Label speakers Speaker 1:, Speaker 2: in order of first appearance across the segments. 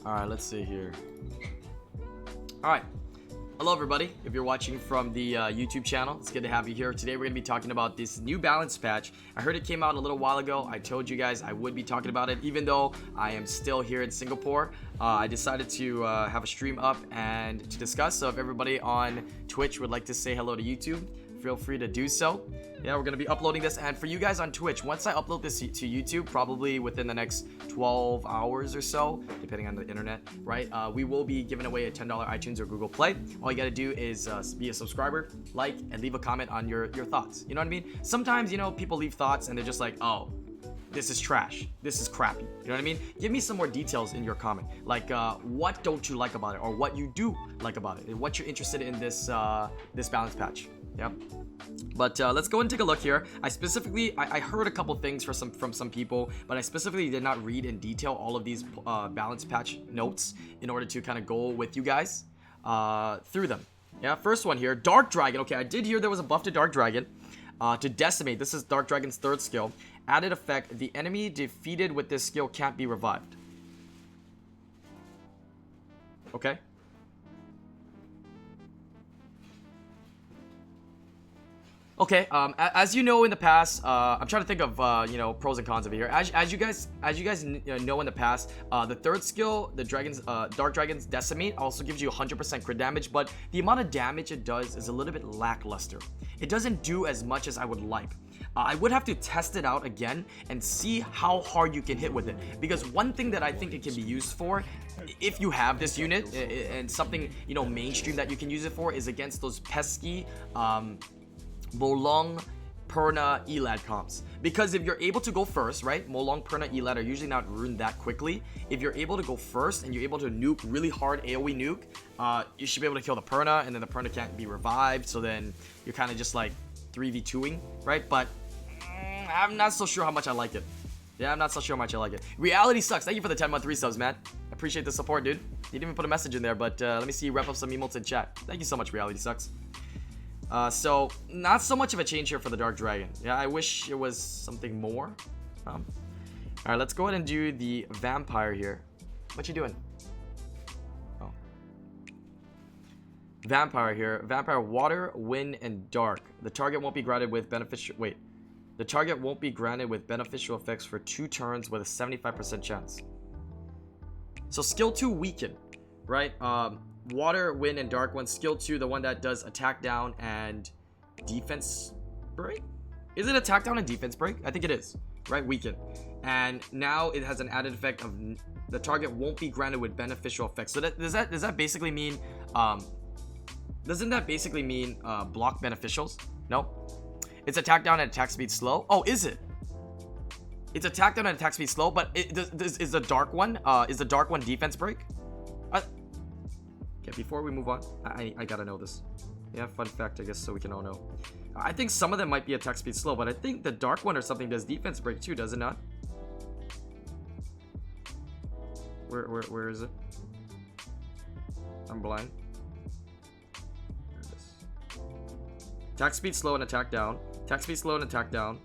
Speaker 1: All right, let's see here. All right. Hello, everybody. If you're watching from the YouTube channel, it's good to have you here. Today, we're going to be talking about this new balance patch. I heard it came out a little while ago. I told you guys I would be talking about it, even though I am still here in Singapore. I decided to have a stream up and to discuss. So if everybody on Twitch would like to say hello to YouTube, feel free to do so. Yeah, we're going to be uploading this. And for you guys on Twitch, once I upload this to YouTube, probably within the next 12 hours or so, depending on the internet, right? We will be giving away a $10 iTunes or Google Play. All you got to do is be a subscriber, like, and leave a comment on your thoughts. You know what I mean? Sometimes, you know, people leave thoughts and they're just like, oh, this is trash. This is crappy. You know what I mean? Give me some more details in your comment. Like, what don't you like about it? Or what you do like about it? And what you're interested in this this balance patch. Yep. But let's go and take a look here. I heard a couple things from some people, but I specifically did not read in detail all of these balance patch notes in order to kind of go with you guys through them. Yeah, first one here, Dark Dragon. Okay, I did hear there was a buff to Dark Dragon. To Decimate, this is Dark Dragon's third skill. Added effect, the enemy defeated with this skill can't be revived. Okay. Okay, as you know in the past, I'm trying to think of, you know, pros and cons of it here. As you guys know in the past, the third skill, the Dark Dragon's Decimate, also gives you 100% crit damage, but the amount of damage it does is a little bit lackluster. It doesn't do as much as I would like. I would have to test it out again and see how hard you can hit with it. Because one thing that I think it can be used for, if you have this unit, and something, you know, mainstream that you can use it for, is against those pesky, Molong, Perna, Elad comps. Because if you're able to go first, right? Molong, Perna, Elad are usually not ruined that quickly. If you're able to go first and you're able to nuke really hard AoE nuke, you should be able to kill the Perna, and then the Perna can't be revived. So then you're kind of just like 3v2ing, right? But I'm not so sure how much I like it. Yeah, I'm not so sure how much I like it. Reality sucks. Thank you for the 10-month resubs, man. Appreciate the support, dude. You didn't even put a message in there, but let me see you wrap up some emotes in chat. Thank you so much, Reality sucks. So not so much of a change here for the Dark Dragon. Yeah, I wish it was something more. All right, let's go ahead and do the Vampire here. What you doing? Oh, Vampire here. Vampire, Water, Wind, and Dark. The target won't be granted with beneficial. Wait, the target won't be granted with beneficial effects for 2 turns with a 75% chance. So skill 2 weaken, right? Water, Wind, and Dark one. Skill 2, the one that does attack down and defense break? Is it attack down and defense break? I think it is, right? Weaken. And now it has an added effect of the target won't be granted with beneficial effects. So does that basically mean doesn't that basically mean block beneficials? No. It's attack down and attack speed slow. Oh, is it? It's attack down and attack speed slow, but is the dark one defense break? Okay, before we move on, I gotta know this. Yeah, fun fact, I guess, so we can all know. I think some of them might be attack speed slow, but I think the dark one or something does defense break too, does it not? Where is it? I'm blind. There it is. Attack speed slow and attack down. Attack speed slow and attack down.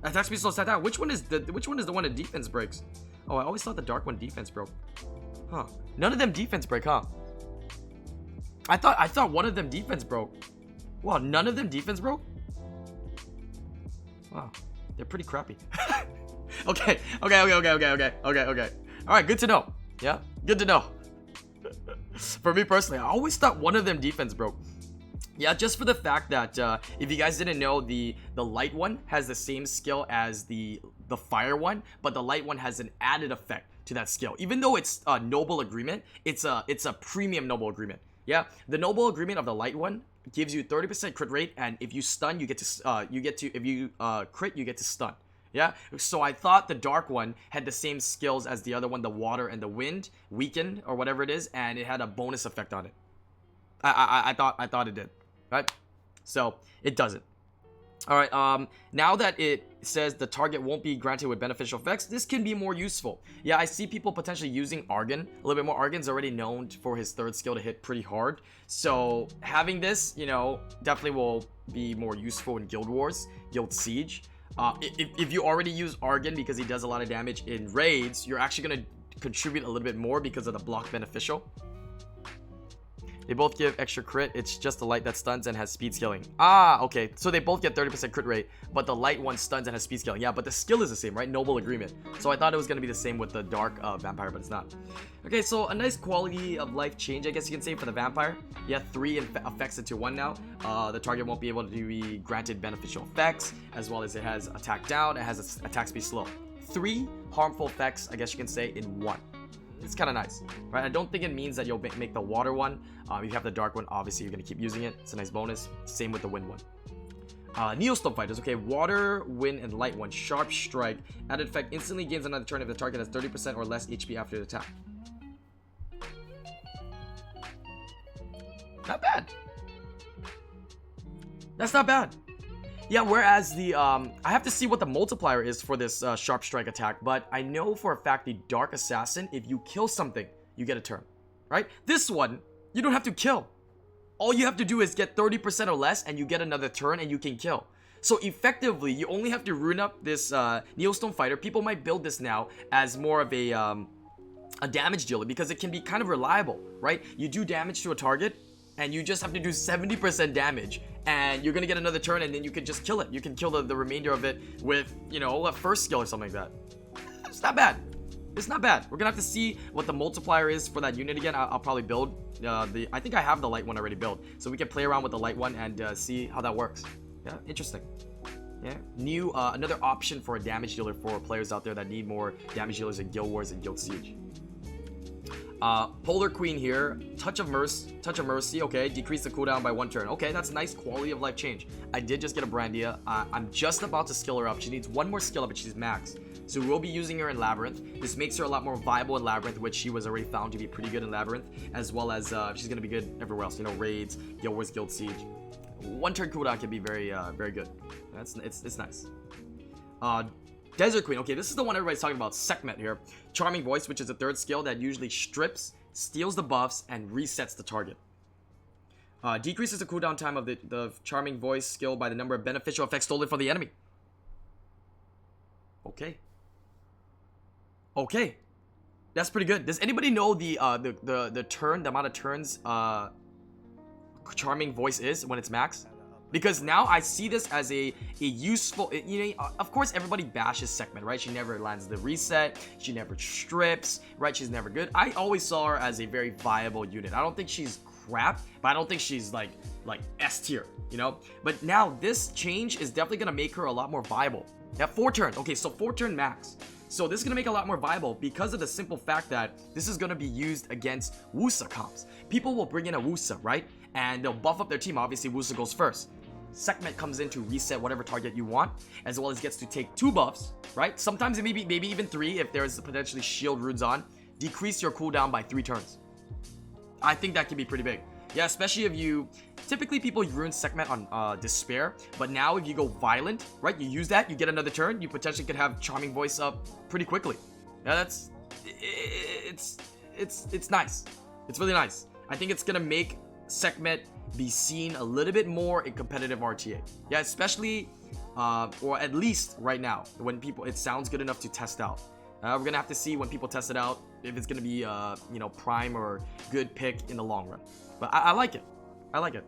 Speaker 1: Attack speed slow, attack down. Which one is the one that defense breaks? Oh, I always thought the dark one defense broke. Huh. None of them defense break, huh? I thought one of them defense broke. Wow, none of them defense broke? Wow. They're pretty crappy. Okay. Alright, good to know. Yeah, good to know. For me personally, I always thought one of them defense broke. Yeah, just for the fact that if you guys didn't know, the light one has the same skill as the fire one, but the light one has an added effect to that skill. Even though it's a noble agreement, it's a premium noble agreement. Yeah, the noble agreement of the light one gives you 30% crit rate, and if you stun, you get to if you crit, you get to stun. Yeah, so I thought the dark one had the same skills as the other one, the water and the wind, weakened or whatever it is, and it had a bonus effect on it. I thought it did, right? So it doesn't. All right, now that it says the target won't be granted with beneficial effects, this can be more useful. Yeah, I see people potentially using Argon a little bit more. Argon's already known for his third skill to hit pretty hard. So having this, you know, definitely will be more useful in Guild Wars, Guild Siege. If you already use Argon because he does a lot of damage in raids, you're actually going to contribute a little bit more because of the block beneficial. They both give extra crit. It's just the light that stuns and has speed scaling. Ah, okay. So they both get 30% crit rate, but the light one stuns and has speed scaling. Yeah, but the skill is the same, right? Noble agreement. So I thought it was going to be the same with the dark vampire, but it's not. Okay, so a nice quality of life change, I guess you can say, for the vampire. Yeah, 3 effects into 1 now. The target won't be able to be granted beneficial effects, as well as it has attack down. It has attack speed slow. 3 harmful effects, I guess you can say, in 1. It's kind of nice, right? I don't think it means that you'll make the water one. If you have the dark one, obviously you're going to keep using it. It's a nice bonus. Same with the wind one. Neostone fighters. Okay, water, wind, and light one. Sharp strike. Added effect instantly gains another turn if the target has 30% or less HP after the attack. Not bad. That's not bad. Yeah, whereas the I have to see what the multiplier is for this sharp strike attack, but I know for a fact the Dark Assassin, if you kill something, you get a turn, right? This one, you don't have to kill. All you have to do is get 30% or less, and you get another turn, and you can kill. So effectively, you only have to rune up this Neostone fighter. People might build this now as more of a damage dealer because it can be kind of reliable, right? You do damage to a target, and you just have to do 70% damage, and you're gonna get another turn, and then you can just kill it. You can kill the remainder of it with, you know, a first skill or something like that. It's not bad. It's not bad. We're gonna have to see what the multiplier is for that unit again. I'll probably build I think I have the light one already built, so we can play around with the light one and see how that works. Yeah, interesting. Yeah, new another option for a damage dealer for players out there that need more damage dealers in Guild Wars and Guild Siege. Polar Queen here, touch of mercy, okay, decrease the cooldown by 1 turn. Okay, that's nice quality of life change. I did just get a Brandia. I'm just about to skill her up. She needs 1 more skill up, but she's max. So we'll be using her in Labyrinth. This makes her a lot more viable in Labyrinth, which she was already found to be pretty good in Labyrinth, as well as she's gonna be good everywhere else. You know, raids, Guild Wars, Guild Siege. 1 turn cooldown can be very good. It's nice. Desert Queen. Okay, this is the one everybody's talking about. Sekhmet here. Charming Voice, which is a 3rd skill that usually strips, steals the buffs, and resets the target. Decreases the cooldown time of the Charming Voice skill by the number of beneficial effects stolen from the enemy. Okay. Okay. That's pretty good. Does anybody know the amount of turns Charming Voice is when it's max? Because now I see this as a useful, you know, of course everybody bashes Sekhmet, right? She never lands the reset, she never strips, right? She's never good. I always saw her as a very viable unit. I don't think she's crap, but I don't think she's like S tier, you know? But now this change is definitely gonna make her a lot more viable. At 4 turn, okay, so 4 turn max. So this is gonna make it a lot more viable because of the simple fact that this is gonna be used against Wusa comps. People will bring in a Wusa, right? And they'll buff up their team. Obviously, Wusa goes first. Sekhmet comes in to reset whatever target you want, as well as gets to take 2 buffs, right? Sometimes it maybe even 3 if there's potentially shield runes on. Decrease your cooldown by 3 turns. I think that can be pretty big. Yeah, especially if you... Typically, people rune Sekhmet on Despair, but now if you go Violent, right? You use that, you get another turn, you potentially could have Charming Voice up pretty quickly. Yeah, that's... It's nice. It's really nice. I think it's gonna make Sekhmet be seen a little bit more in competitive RTA. Yeah, especially, or at least right now, when people, it sounds good enough to test out. We're gonna have to see when people test it out if it's gonna be, you know, prime or good pick in the long run. But I like it. I like it.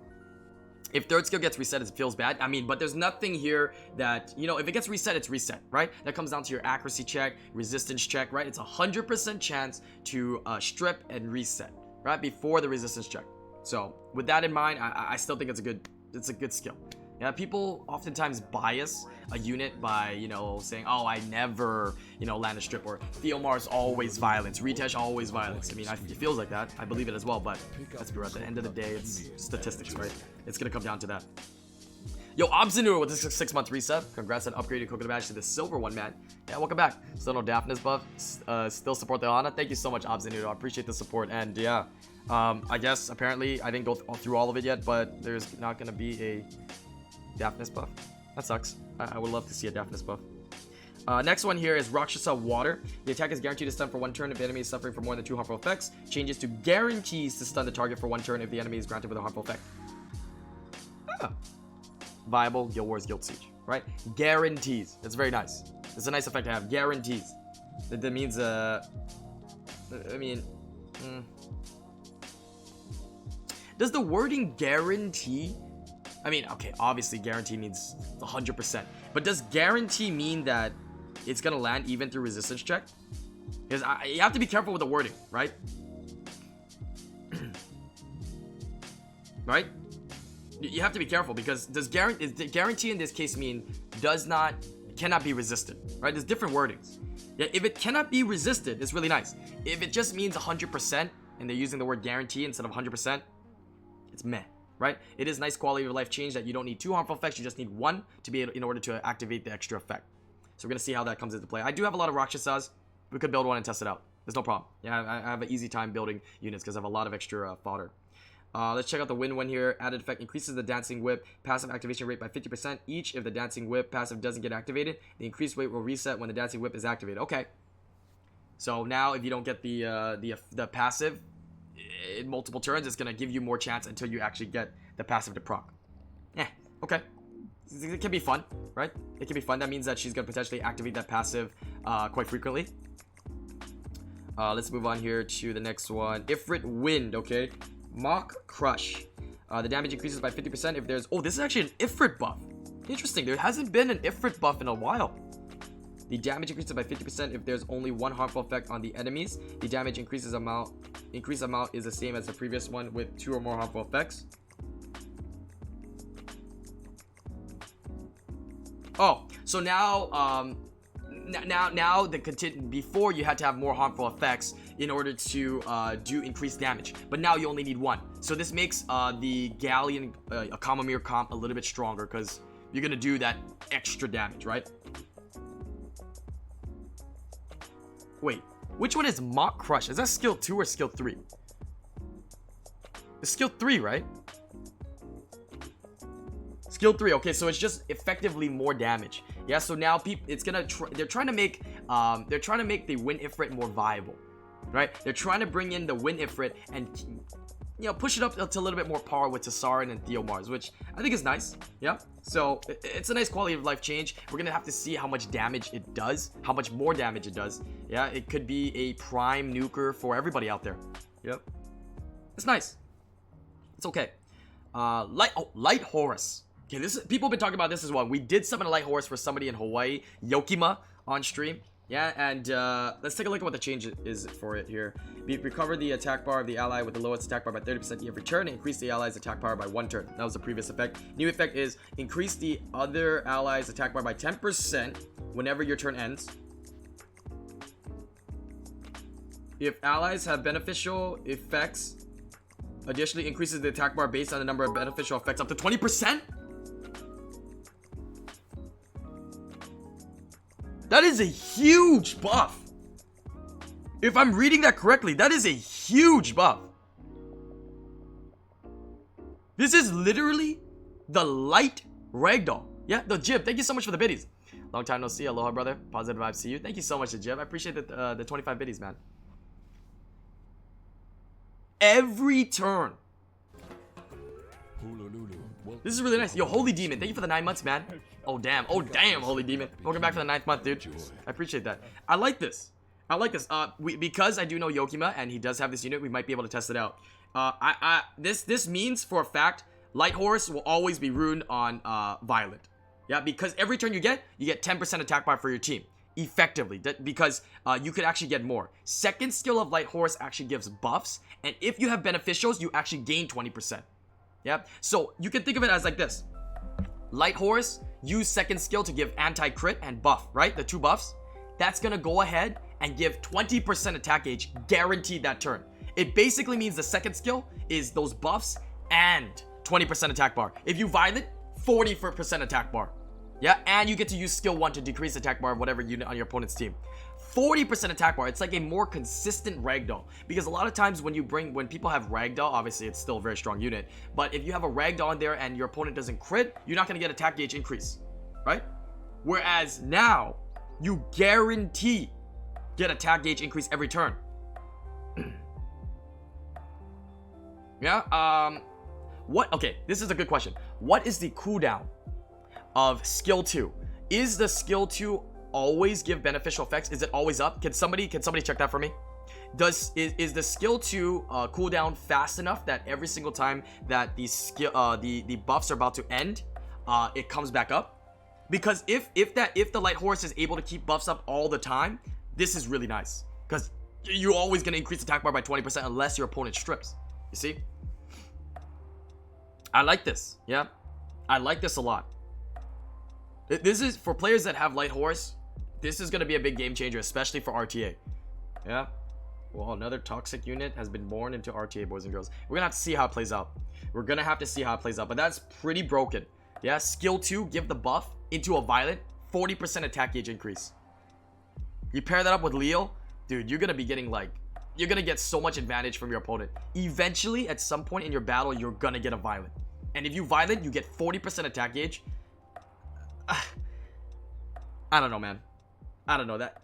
Speaker 1: If 3rd skill gets reset, it feels bad. I mean, but there's nothing here that, you know, if it gets reset, it's reset, right? That comes down to your accuracy check, resistance check, right? It's 100% chance to strip and reset, right? Before the resistance check. So with that in mind, I still think it's a good skill. Yeah, people oftentimes bias a unit by, you know, saying, oh, I never, you know, land a strip, or Theomar's always violence, Ritesh always violence. I mean, it feels like that. I believe it as well, but let's be real. At the end of the day, it's statistics, right? It's gonna come down to that. Yo, Obsinur with this 6-month reset. Congrats on upgrading Coconut Badge to the silver one, man. Yeah, welcome back. Still no Daphnis buff. Still support the Ana. Thank you so much, Obsinur. I appreciate the support. And yeah, I guess apparently I didn't go through all of it yet, but there's not gonna be a Daphnis buff. That sucks. I would love to see a Daphnis buff. Next one here is Rakshasa Water. The attack is guaranteed to stun for 1 turn if the enemy is suffering from more than 2 harmful effects. Changes to guarantees to stun the target for 1 turn if the enemy is granted with a harmful effect. Viable Guild Wars, Guild Siege, right? Guarantees. That's very nice. It's a nice effect to have. Guarantees. That means I mean, does the wording guarantee? I mean, okay, obviously guarantee means 100%. But does guarantee mean that it's gonna land even through resistance check? Because you have to be careful with the wording, right? Right? You have to be careful because does guarantee in this case mean cannot be resisted, right? There's different wordings. Yeah, if it cannot be resisted, it's really nice. If it just means 100% and they're using the word guarantee instead of 100%, it's meh, right? It is nice quality of life change that you don't need 2 harmful effects, you just need 1 to be able, in order to activate the extra effect. So we're gonna see how that comes into play. I do have a lot of Rakshasas. We could build one and test it out. There's no problem. Yeah, I have an easy time building units because I have a lot of extra fodder. Let's check out the win one here. Added effect increases the dancing whip passive activation rate by 50% each. If the dancing whip passive doesn't get activated, the increased weight will reset when the dancing whip is activated. Okay. So now if you don't get the passive in multiple turns, it's gonna give you more chance until you actually get the passive to proc. Okay. It can be fun, right? It can be fun. That means that she's gonna potentially activate that passive quite frequently. Let's move on here to the next one. Ifrit Wind, okay. Mock Crush. The damage increases by 50% if there's... Oh, this is actually an Ifrit buff. Interesting. There hasn't been an Ifrit buff in a while. The damage increases by 50% if there's only 1 harmful effect on the enemies. The damage increased amount is the same as the previous one with 2 or more harmful effects. Oh, so now before you had to have more harmful effects in order to do increased damage, but now you only need 1. So this makes the Galleon Kamamir comp a little bit stronger because you're gonna do that extra damage, right? Wait, which one is Mock Crush? Is that skill 2 or skill 3? It's skill 3, right? Skill 3. Okay, so it's just effectively more damage. Yeah, so now it's gonna they're trying to make the Wind Ifrit more viable, right? They're trying to bring in the Wind Ifrit and, you know, push it up to a little bit more power with Tassarin and Theomars, which I think is nice. Yeah, so it's a nice quality of life change. We're gonna have to see how much damage it does, how much more damage it does. Yeah, it could be a prime nuker for everybody out there. Yep, it's nice. It's okay. Light Horus. Okay, people have been talking about this as well. We did summon a Light Horse for somebody in Hawaii, Yokima, on stream. Yeah, and let's take a look at what the change is for it here. We recover the attack bar of the ally with the lowest attack bar by 30% every turn, and increase the ally's attack power by 1 turn. That was the previous effect. New effect is increase the other ally's attack bar by 10% whenever your turn ends. If allies have beneficial effects, additionally increases the attack bar based on the number of beneficial effects up to 20%. That is a huge buff. If I'm reading that correctly, that is a huge buff. This is literally the light ragdoll. Yeah, the Jib, thank you so much for the biddies. Long time no see. Aloha, brother. Positive vibes to you. Thank you so much, Jib. I appreciate the 25 biddies, man. Every turn. This is really nice. Yo, Holy Demon, thank you for the 9 months, man. Oh, damn. Oh, damn, Holy Demon. Welcome back for the 9th month, dude. I appreciate that. I like this. Because I do know Yokima, and he does have this unit, we might be able to test it out. This means, for a fact, Light Horse will always be ruined on Violent. Yeah, because every turn you get 10% attack bar for your team. Effectively, because you could actually get more. Second skill of Light Horse actually gives buffs, and if you have beneficials, you actually gain 20%. Yep. So you can think of it as like this. Light Horse, use second skill to give anti-crit and buff, right? The 2 buffs. That's gonna go ahead and give 20% attack gauge guaranteed that turn. It basically means the second skill is those buffs and 20% attack bar. If you Violent, 40% attack bar. Yeah, and you get to use skill 1 to decrease attack bar of whatever unit on your opponent's team. 40% attack bar. It's like a more consistent ragdoll, because a lot of times when people have ragdoll, obviously it's still a very strong unit, but if you have a ragdoll in there and your opponent doesn't crit, you're not going to get attack gauge increase, right? Whereas now you guarantee get attack gauge increase every turn. Yeah. Okay, this is a good question. What is the cooldown of skill 2? Is the skill 2 always give beneficial effects? Is it always up? Can somebody check that for me? Is the skill 2 cooldown fast enough that every single time that the buffs are about to end, it comes back up? Because if the light horse is able to keep buffs up all the time, this is really nice, because you're always going to increase attack bar by 20% unless your opponent strips. You see? I like this. Yeah, I like this a lot. This is for players that have light horse. This is going to be a big game changer, especially for RTA. Yeah. Well, another toxic unit has been born into RTA, boys and girls. We're going to have to see how it plays out. We're going to have to see how it plays out. But that's pretty broken. Yeah, skill 2, give the buff into a violet, 40% attack gauge increase. You pair that up with Leo, dude, you're going to be getting like... You're going to get so much advantage from your opponent. Eventually, at some point in your battle, you're going to get a violet. And if you violet, you get 40% attack gauge. I don't know, man. I don't know. That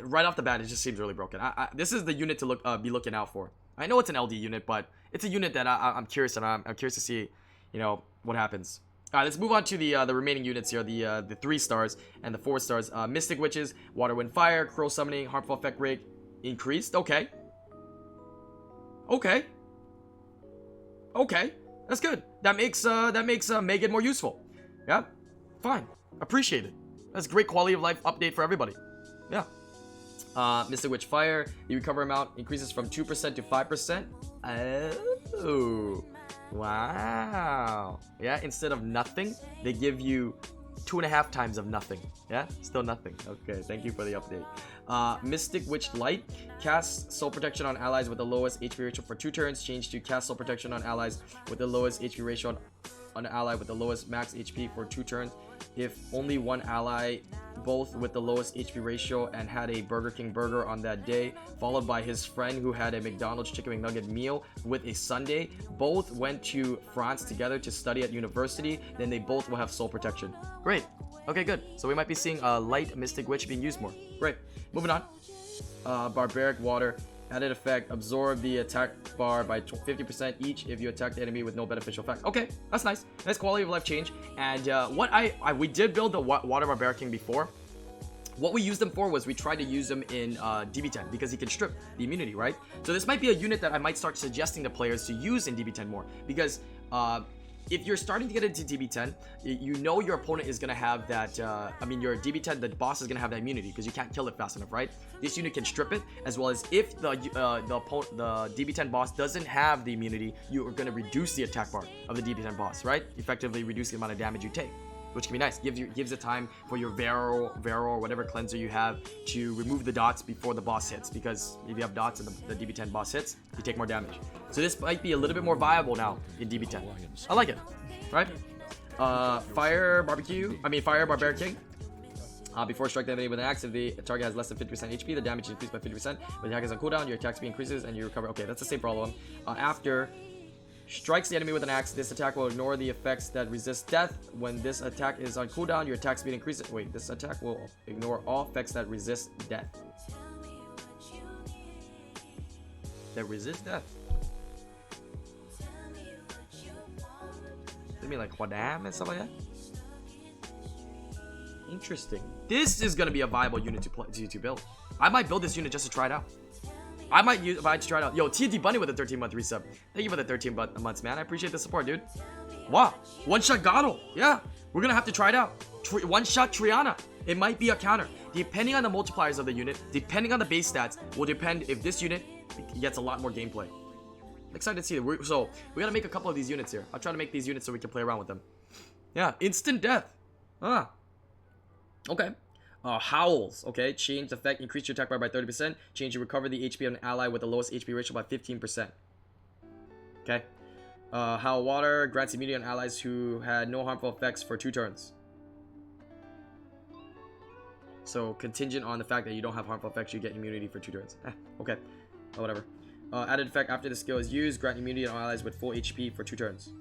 Speaker 1: right off the bat, it just seems really broken. This is the unit to be looking out for. I know it's an LD unit, but it's a unit that I'm curious, and I'm curious to see, you know, what happens. All right, let's move on to the remaining units here. The 3 stars and the 4 stars. Mystic Witches, Water, Wind, Fire, Crow Summoning, Harmful Effect Rate increased. Okay. Okay. Okay. That's good. That makes Megan more useful. Yeah. Fine. Appreciate it. That's a great quality of life update for everybody. Yeah. Mystic Witch Fire, the recover amount increases from 2% to 5%. Oh, wow. Yeah, instead of nothing, they give you 2.5 times of nothing. Yeah, still nothing. Okay, thank you for the update. Mystic Witch Light, cast Soul Protection on allies with the lowest HP ratio for 2 turns. Change to cast Soul Protection on allies with the lowest HP ratio on an ally with the lowest max HP for 2 turns. If only one ally, both with the lowest HP ratio and had a Burger King burger on that day, followed by his friend who had a McDonald's chicken McNugget meal with a sundae, both went to France together to study at university, then they both will have soul protection. Great. Okay, good. So we might be seeing a light Mystic Witch being used more. Great. Moving on. Barbaric Water. Added effect, absorb the attack bar by 50% each if you attack the enemy with no beneficial effect. Okay, that's nice. Nice quality of life change. And we did build the Water Barbaric King before. What we used them for was we tried to use them in DB10 because he can strip the immunity, right? So this might be a unit that I might start suggesting to players to use in DB10 more, because if you're starting to get into DB10, you know your opponent is going to have that, your DB10, the boss is going to have that immunity because you can't kill it fast enough, right? This unit can strip it, as well as if the DB10 boss doesn't have the immunity, you are going to reduce the attack bar of the DB10 boss, right? Effectively reduce the amount of damage you take, which can be nice. Gives it time for your Vero or whatever cleanser you have to remove the dots before the boss hits, because if you have dots and the DB10 boss hits, you take more damage. So this might be a little bit more viable now in DB10. I like it, right? Fire Barbaric King. Before striking the enemy with an axe, if the target has less than 50% HP, the damage is increased by 50%. When the attack is on cooldown, your attack speed increases and you recover. Okay, that's the same problem. After strikes the enemy with an axe, this attack will ignore the effects that resist death. When this attack is on cooldown, your attack speed increases. Wait, this attack will ignore all effects that resist death. That resist death? I mean, like Wadam and stuff like that? Interesting. This is going to be a viable unit to build. I might build this unit just to try it out. I might try it out. Yo, TNT Bunny with a 13-month resub. Thank you for the 13 months, man. I appreciate the support, dude. Wow. One-shot Gottle. Yeah. We're going to have to try it out. One-shot Triana. It might be a counter. Depending on the multipliers of the unit, depending on the base stats, will depend if this unit gets a lot more gameplay. I'm excited to see it. So, we got to make a couple of these units here. I'll try to make these units so we can play around with them. Yeah. Instant death. Okay. Howls. Okay. Change effect. Increase your attack bar by 30%. Change your recover the HP of an ally with the lowest HP ratio by 15%. Okay. Howl Water grants immunity on allies who had no harmful effects for 2 turns. So contingent on the fact that you don't have harmful effects, you get immunity for 2 turns. Okay. Whatever. Added effect after the skill is used. Grant immunity on allies with full HP for 2 turns.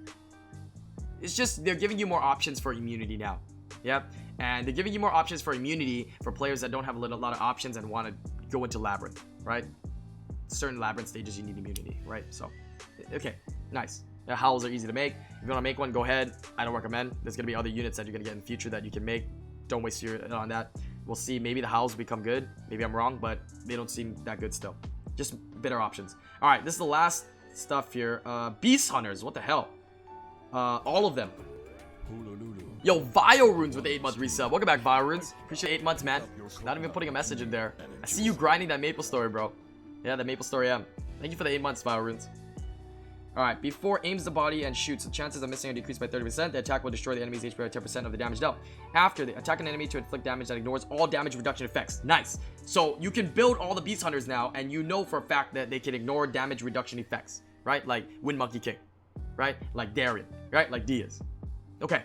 Speaker 1: It's just they're giving you more options for immunity now. Yep. And they're giving you more options for immunity for players that don't have a lot of options and want to go into Labyrinth, right? Certain Labyrinth stages you need immunity, right? So, okay, nice. Yeah, Howls are easy to make. If you want to make one, go ahead. I don't recommend. There's going to be other units that you're going to get in the future that you can make. Don't waste your on that. We'll see. Maybe the Howls become good. Maybe I'm wrong, but they don't seem that good still. Just better options. All right, this is the last stuff here. Beast Hunters, what the hell? All of them. Yo, Vio Runes with the 8-month resub. Welcome back, Vio Runes. Appreciate 8 months, man. Not even putting a message in there. I see you grinding that Maple Story, bro. Yeah, the Maple Story M. Thank you for the 8 months, Vio Runes. Alright, before aims the body and shoots, the chances of missing are decreased by 30%. The attack will destroy the enemy's HP by 10% of the damage dealt. After, the attack an enemy to inflict damage that ignores all damage reduction effects. Nice. So, you can build all the Beast Hunters now, and you know for a fact that they can ignore damage reduction effects. Right? Like Wind Monkey King. Right? Like Darien. Right? Like Diaz. Okay.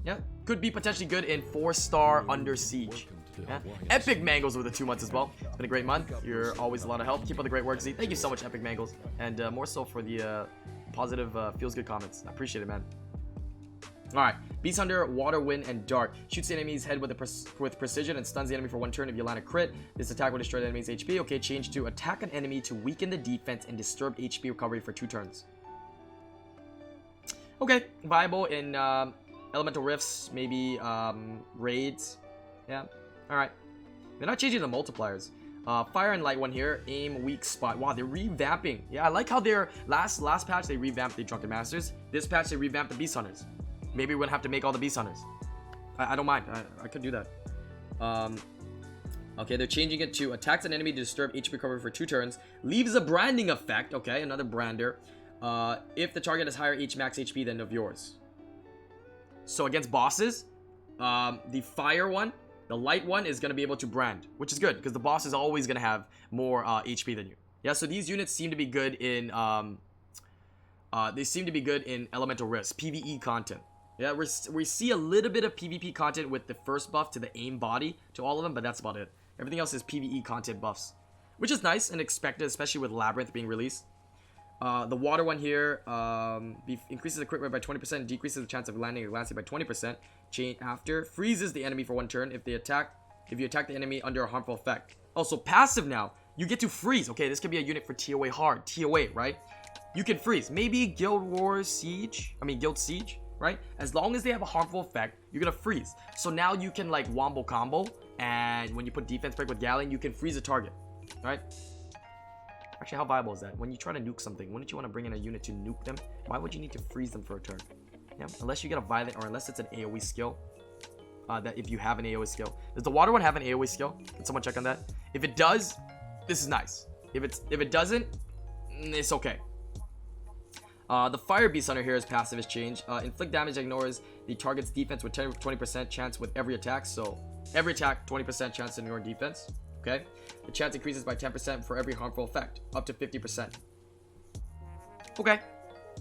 Speaker 1: Yeah. Could be potentially good in 4-star Under Siege. Yeah. Epic Mangles with the 2 months as well. It's been a great month. You're always a lot of help. Keep up the great work, Z. Thank you so much, Epic Mangles. And more so for the positive, feels good comments. I appreciate it, man. Alright. Beast Hunter, Water, Wind, and Dark. Shoots the enemy's head with precision and stuns the enemy for 1 turn if you land a crit. This attack will destroy the enemy's HP. Okay, change to attack an enemy to weaken the defense and disturb HP recovery for 2 turns. Okay. Viable in Elemental Rifts, maybe Raids. Yeah. Alright. They're not changing the multipliers. Fire and Light one here. Aim, weak spot. Wow, they're revamping. Yeah, I like how their last patch they revamped the Drunken Masters. This patch they revamped the Beast Hunters. Maybe we're gonna have to make all the Beast Hunters. I don't mind. I could do that. Okay, they're changing it to attacks an enemy to disturb HP recovery for 2 turns. Leaves a branding effect. Okay, another brander. If the target has higher max HP than of yours. So against bosses, the fire one, the light one is going to be able to brand, which is good because the boss is always going to have more HP than you. Yeah, so these units seem to be good in elemental risks, PvE content. Yeah, we see a little bit of PvP content with the first buff to the aim body to all of them, but that's about it. Everything else is PvE content buffs, which is nice and expected, especially with Labyrinth being released. The water one here increases the crit rate by 20%, decreases the chance of landing a glancing by 20%. Chain after freezes the enemy for 1 turn if you attack the enemy under a harmful effect. Also passive now, you get to freeze. Okay, this could be a unit for TOA hard, TOA, right? You can freeze. Maybe Guild Siege, right? As long as they have a harmful effect, you're gonna freeze. So now you can like wombo combo, and when you put defense break with Galleon, you can freeze a target, right? Actually, how viable is that? When you try to nuke something, wouldn't you want to bring in a unit to nuke them? Why would you need to freeze them for a turn? Yeah, unless you get a violent, or unless it's an AoE skill. That if you have an AoE skill. Does the water one have an AoE skill? Can someone check on that? If it does, this is nice. If it doesn't, it's okay. The Fire Beast Hunter here is passive is changed. Inflict damage ignores the target's defense with 20% chance with every attack. So every attack, 20% chance to ignore defense. Okay. The chance increases by 10% for every harmful effect, up to 50%. Okay.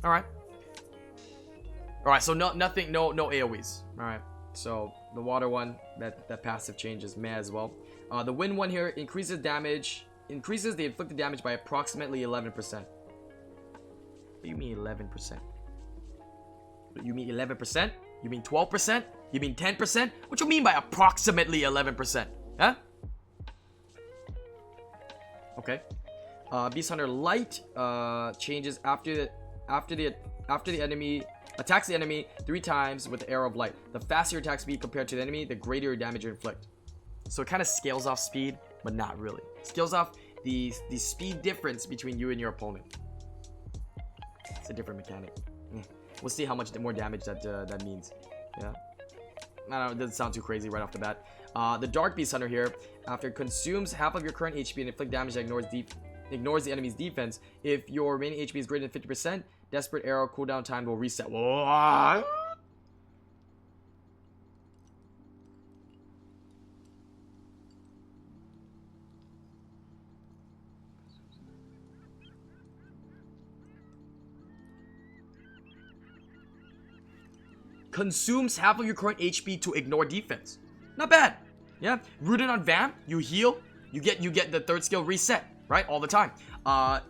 Speaker 1: All right. All right. So no AoEs. All right. So the water one, that passive change is meh as well. The wind one here increases the inflicted damage by approximately 11%. What do you mean 11%? You mean 11%? You mean 12%? You mean 10%? What you mean by approximately 11%? Huh? Okay. Beast Hunter Light changes after the enemy attacks the enemy 3 times with the arrow of light. The faster your attack speed compared to the enemy, the greater your damage you inflict. So it kind of scales off speed, but not really. Scales off the speed difference between you and your opponent. It's a different mechanic. We'll see how much more damage that means. Yeah. I don't know, it doesn't sound too crazy right off the bat. The Dark Beast Hunter here, after it consumes half of your current HP and inflict damage that ignores the enemy's defense. If your remaining HP is greater than 50%, Desperate Arrow cooldown time will reset. What? Consumes half of your current HP to ignore defense. Not bad. Yeah. Rooted on Vamp, you heal. You get the 3rd skill reset, right? All the time.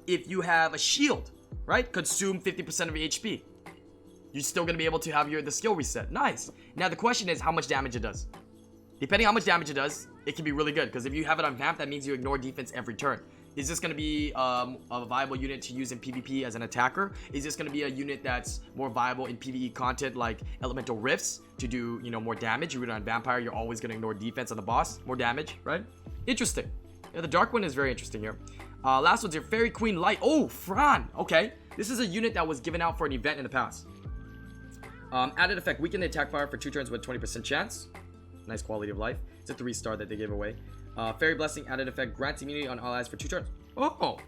Speaker 1: If you have a shield, right? Consume 50% of your HP. You're still gonna be able to have the skill reset. Nice. Now the question is how much damage it does. Depending on how much damage it does, it can be really good. Because if you have it on Vamp, that means you ignore defense every turn. Is this going to be a viable unit to use in PvP as an attacker? Is this going to be a unit that's more viable in PvE content like Elemental Rifts to do, more damage? You're on Vampire, you're always going to ignore defense on the boss. More damage, right? Interesting. Yeah, the Dark one is very interesting here. Last one's here. Fairy Queen Light. Oh, Fran. Okay. This is a unit that was given out for an event in the past. Added effect. Weaken the attack power for 2 turns with 20% chance. Nice quality of life. It's a 3-star that they gave away. Fairy Blessing. Added effect. Grants immunity on allies for 2 turns. Oh.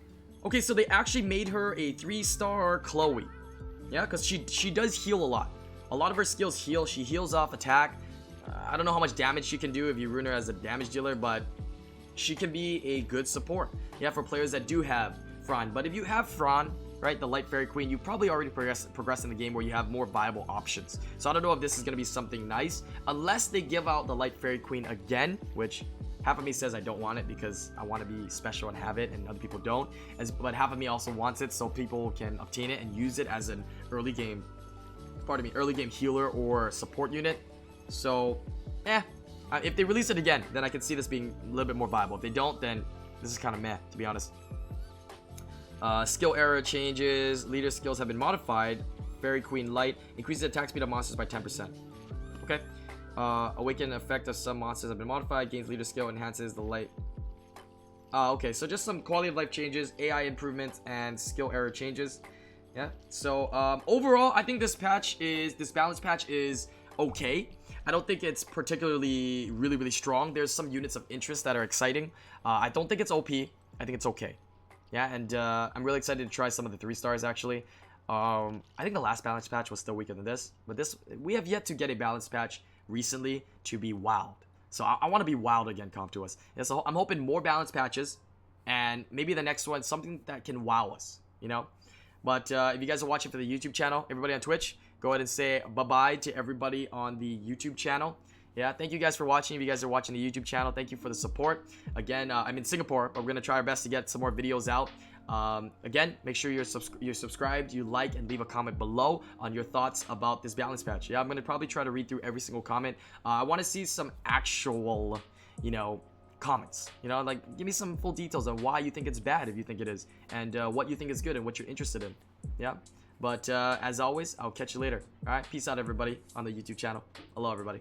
Speaker 1: Okay, so they actually made her a 3-star Chloe. Yeah, because she does heal a lot. A lot of her skills heal. She heals off attack. I don't know how much damage she can do if you ruin her as a damage dealer, but she can be a good support. Yeah, for players that do have Fran. But if you have Fran, right, the Light Fairy Queen, you probably already progressed in the game where you have more viable options. So I don't know if this is going to be something nice. Unless they give out the Light Fairy Queen again, which half of me says I don't want it because I want to be special and have it and other people don't. But half of me also wants it so people can obtain it and use it as an early game healer or support unit. So, if they release it again, then I can see this being a little bit more viable. If they don't, then this is kind of meh, to be honest. Skill error changes. Leader skills have been modified. Fairy Queen Light increases the attack speed of monsters by 10%. Okay. Awaken effect of some monsters have been modified. Gains leader skill, enhances the light. Okay, so just some quality of life changes, AI improvements, and skill error changes. Yeah. So overall, I think this balance patch is okay. I don't think it's particularly really strong. There's some units of interest that are exciting. I don't think it's OP. I think it's okay. Yeah, and I'm really excited to try some of the 3-stars actually. I think the last balance patch was still weaker than this, but we have yet to get a balance patch recently to be wowed. So I want to be wowed again, Comp to us. Yeah, so I'm hoping more balance patches, and maybe the next one something that can wow us, you know. But if you guys are watching for the YouTube channel, everybody on Twitch, go ahead and say bye-bye to everybody on the YouTube channel. Yeah, thank you guys for watching. If you guys are watching the YouTube channel, thank you for the support. Again, I'm in Singapore, but we're going to try our best to get some more videos out. Again, make sure you're subscribed, you like, and leave a comment below on your thoughts about this balance patch. Yeah, I'm going to probably try to read through every single comment. I want to see some actual, comments. Like, give me some full details on why you think it's bad if you think it is, and what you think is good and what you're interested in. Yeah, but as always, I'll catch you later. All right, peace out, everybody on the YouTube channel. Hello, everybody.